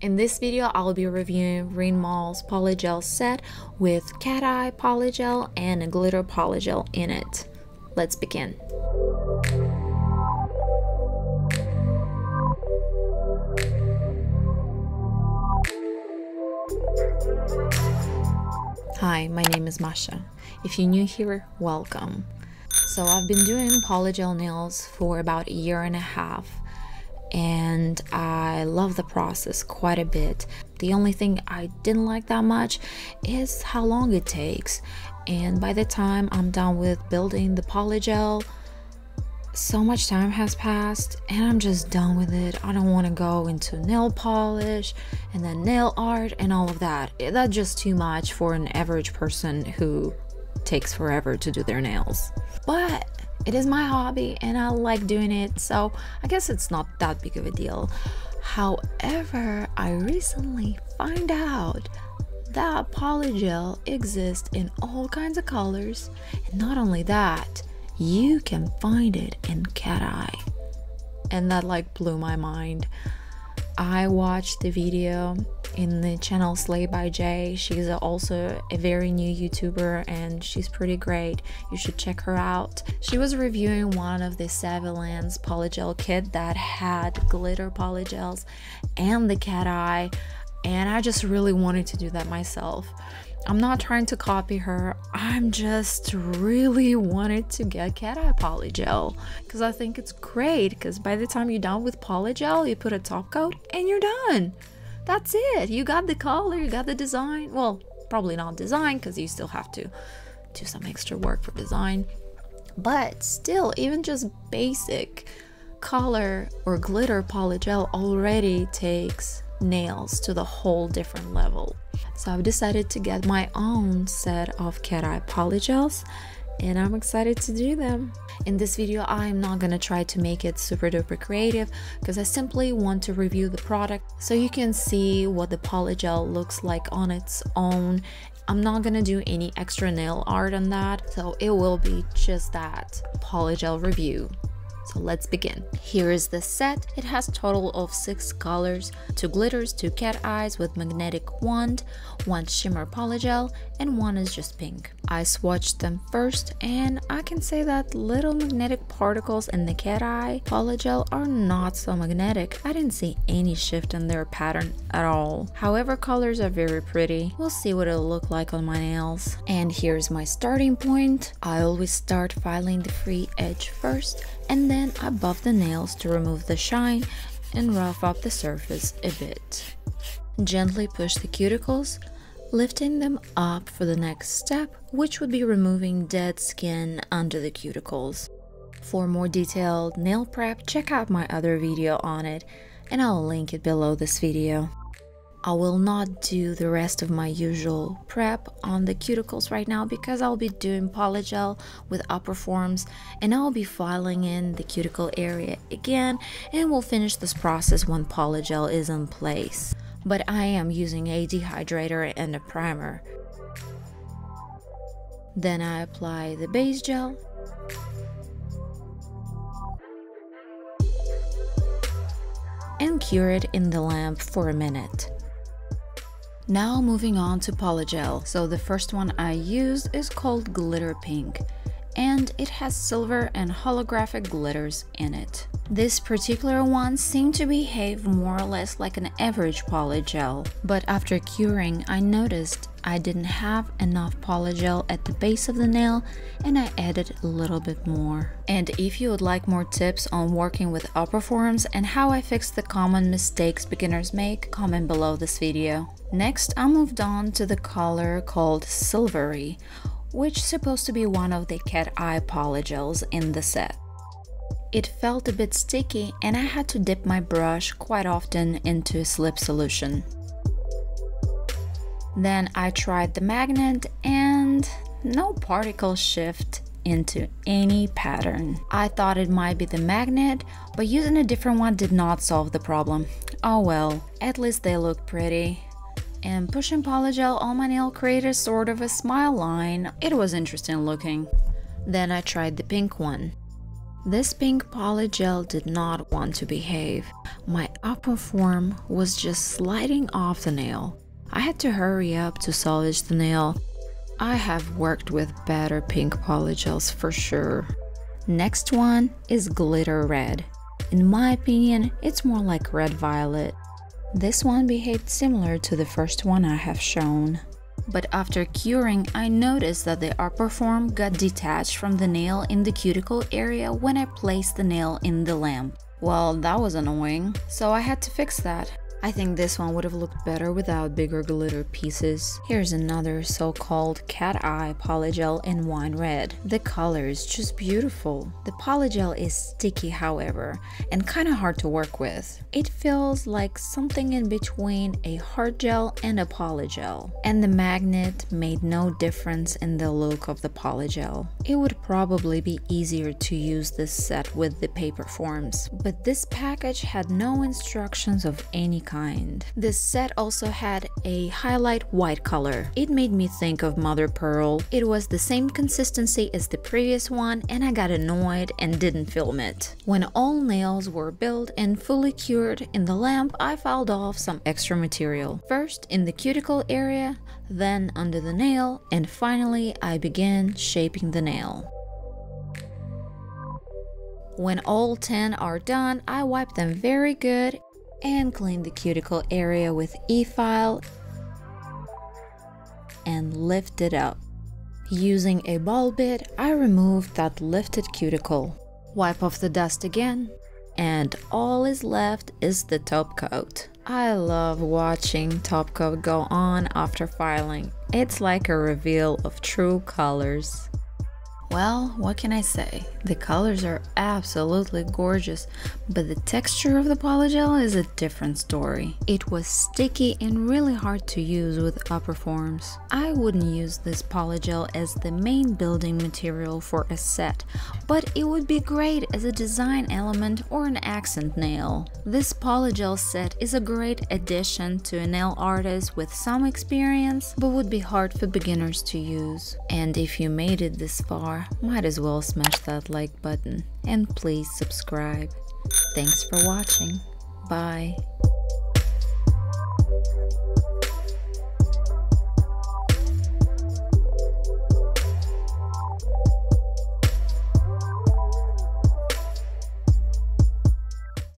In this video, I'll be reviewing Vrenmol's Polygel set with Cat Eye Polygel and a glitter polygel in it. Let's begin. Hi, my name is Masha. If you're new here, welcome. So I've been doing polygel nails for about a year and a half, and I love the process quite a bit. The only thing I didn't like that much is how long it takes, and by the time I'm done with building the polygel, so much time has passed and I'm just done with it. I don't want to go into nail polish and then nail art and all of that. That's just too much for an average person who takes forever to do their nails. But it is my hobby and I like doing it, so I guess it's not that big of a deal. However, I recently find out that polygel exists in all kinds of colors, and not only that, you can find it in Cat Eye, and that like blew my mind. I watched the video in the channel Slay by Jay. She's also a very new YouTuber and she's pretty great. You should check her out. She was reviewing one of the Savvyland's polygel kit that had glitter polygels and the Cat Eye, and I just really wanted to do that myself. I'm not trying to copy her, I'm just really wanted to get Cat Eye Polygel because I think it's great, because by the time you're done with polygel, you put a top coat and you're done. That's it. You got the color, you got the design. Well, probably not design because you still have to do some extra work for design. But still, even just basic color or glitter polygel already takes nails to the whole different level. So I've decided to get my own set of Cat Eye polygels and I'm excited to do them. In this video, I'm not gonna try to make it super duper creative because I simply want to review the product so you can see what the polygel looks like on its own. I'm not gonna do any extra nail art on that, so it will be just that polygel review. So let's begin. Here is the set. It has a total of 6 colors, 2 glitters, 2 cat eyes with magnetic wand, 1 shimmer polygel, and 1 is just pink. I swatched them first and I can say that little magnetic particles in the cat eye polygel are not so magnetic. I didn't see any shift in their pattern at all. However, colors are very pretty. We'll see what it'll look like on my nails. And here's my starting point. I always start filing the free edge first, and then I buff the nails to remove the shine and rough up the surface a bit. Gently push the cuticles, lifting them up for the next step, which would be removing dead skin under the cuticles. For more detailed nail prep, check out my other video on it, and I'll link it below this video. I will not do the rest of my usual prep on the cuticles right now because I'll be doing polygel with upper forms and I'll be filing in the cuticle area again, and we'll finish this process when polygel is in place. But I am using a dehydrator and a primer. Then I apply the base gel and cure it in the lamp for a minute. Now moving on to polygel. So the first one I used is called Glitter Pink, and it has silver and holographic glitters in it. This particular one seemed to behave more or less like an average polygel, but after curing I noticed I didn't have enough polygel at the base of the nail and I added a little bit more. And if you would like more tips on working with upper forms and how I fix the common mistakes beginners make, comment below this video. Next, I moved on to the color called Silvery, which is supposed to be one of the Cat Eye polygels in the set. It felt a bit sticky and I had to dip my brush quite often into a slip solution. Then I tried the magnet and no particle shift into any pattern. I thought it might be the magnet, but using a different one did not solve the problem. Oh well, at least they look pretty. And pushing polygel on my nail created sort of a smile line. It was interesting looking. Then I tried the pink one. This pink polygel did not want to behave. My upper form was just sliding off the nail. I had to hurry up to salvage the nail. I have worked with better pink polygels for sure. Next one is glitter red. In my opinion, it's more like red violet. This one behaved similar to the first one I have shown. But after curing, I noticed that the upper form got detached from the nail in the cuticle area when I placed the nail in the lamp. Well, that was annoying, so I had to fix that. I think this one would have looked better without bigger glitter pieces. Here's another so-called cat eye polygel in wine red. The color is just beautiful. The polygel is sticky, however, and kind of hard to work with. It feels like something in between a hard gel and a polygel. And the magnet made no difference in the look of the polygel. It would probably be easier to use this set with the paper forms, but this package had no instructions of any kind. This set also had a highlight white color. It made me think of mother pearl. It was the same consistency as the previous one, and I got annoyed and didn't film it. When all nails were built and fully cured in the lamp, I filed off some extra material. First in the cuticle area, then under the nail, and finally I began shaping the nail. When all 10 are done, I wipe them very good and clean the cuticle area with e-file and lift it up. Using a ball bit, I removed that lifted cuticle. Wipe off the dust again, and all is left is the top coat. I love watching top coat go on after filing. It's like a reveal of true colors. Well, what can I say? The colors are absolutely gorgeous, but the texture of the polygel is a different story. It was sticky and really hard to use with upper forms. I wouldn't use this polygel as the main building material for a set, but it would be great as a design element or an accent nail. This polygel set is a great addition to a nail artist with some experience, but would be hard for beginners to use. And if you made it this far, might as well smash that like button and please subscribe. Thanks for watching. Bye.